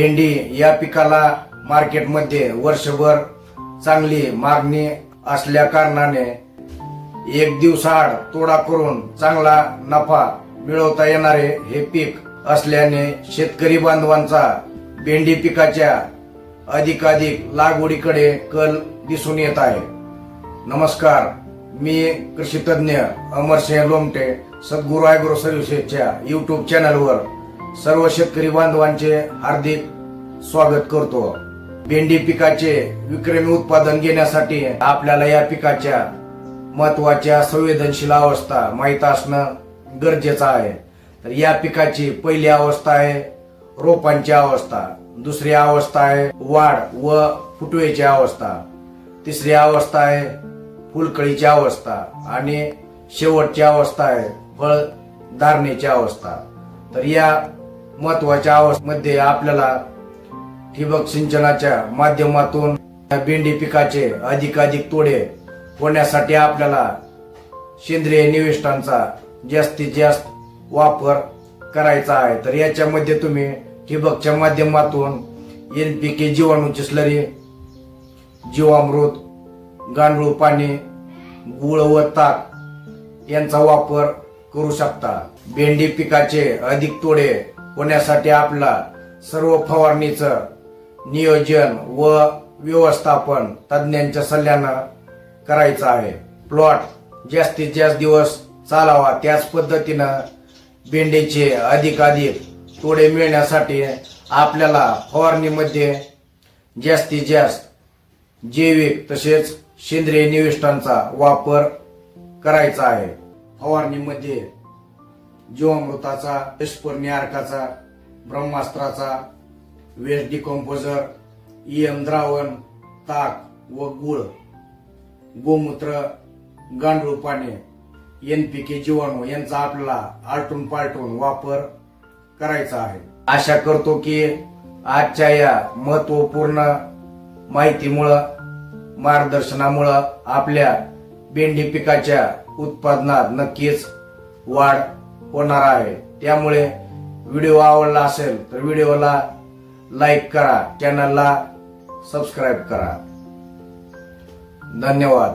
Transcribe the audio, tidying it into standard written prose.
भेंडी या पिकाला मार्केटमध्ये वर्षभर चांगली मागणी असल्या कारणाने एक दिवसाआड तोडा करून चांगला नफा मिळवता येणारे हे पीक असल्याने शेतकरी बांधवांचा भेंडी पिकाच्या अधिकाधिक लागवडीकडे कल दिसून येत आहे. नमस्कार, मी कृषी तज्ञ अमरसिंह लोमटे सद्गुरू ॲग्रो सर्व्हिसेसच्या युट्यूब चॅनलवर सर्व शेतकरी बांधवांचे हार्दिक स्वागत करतो. भेंडी पिकाचे विक्रमी उत्पादन घेण्यासाठी आपल्याला या पिकाच्या महत्वाच्या संवेदनशील अवस्था माहीत असणं गरजेचं आहे. तर या पिकाची पहिली अवस्था आहे रोपांची अवस्था, दुसरी अवस्था आहे वाढ व फुटवेची अवस्था, तिसरी अवस्था आहे फुलकळीची अवस्था आणि शेवटची अवस्था आहे फळ धारणेची अवस्था. तर या महत्वाच्या अवस्थेमध्ये आपल्याला ठिबक सिंचनाच्या माध्यमातून भेंडी पिकाचे अधिकाधिक तोडे होण्यासाठी आपल्याला सेंद्रिय निविष्ठांचा जास्तीत जास्त वापर करायचा आहे. तर याच्यामध्ये तुम्ही ठिबकच्या माध्यमातून NPK जीवाणूची स्लरी, जीवामृत, गांडूळ पाणी, गुळ व ताक यांचा वापर करू शकता. भेंडी पिकाचे अधिक तोडे होण्यासाठी आपला सर्व फवारणीचं नियोजन व व्यवस्थापन तज्ञांच्या सल्ल्यानं करायचं आहे. प्लॉट जास्तीत जास्त दिवस चालावा त्याच पद्धतीनं भेंडीचे अधिकाधिक तोडे मिळण्यासाठी आपल्याला फवारणीमध्ये जास्तीत जास्त जैविक तसेच सेंद्रिय निविष्ठांचा वापर करायचा आहे. फवारणीमध्ये जीवामृताचा, एस्पर्नियार्काचा, ब्रह्मास्त्राचा, वेस्ट डिकम्पोजर, EM द्रावण, ताक व गुळ, गोमूत्र, गांडूळ पाणी, NPK जीवाणू यांचा आपल्याला आलटून पालटून वापर करायचा आहे. आशा करतो की आजच्या या महत्वपूर्ण माहितीमुळं, मार्गदर्शनामुळं आपल्या भेंडी पिकाच्या उत्पादनात नक्कीच वाढ होणार आहे. त्यामुळे व्हिडिओ आवडला असेल तर व्हिडिओला लाईक करा, चॅनलला सबस्क्राईब करा. धन्यवाद.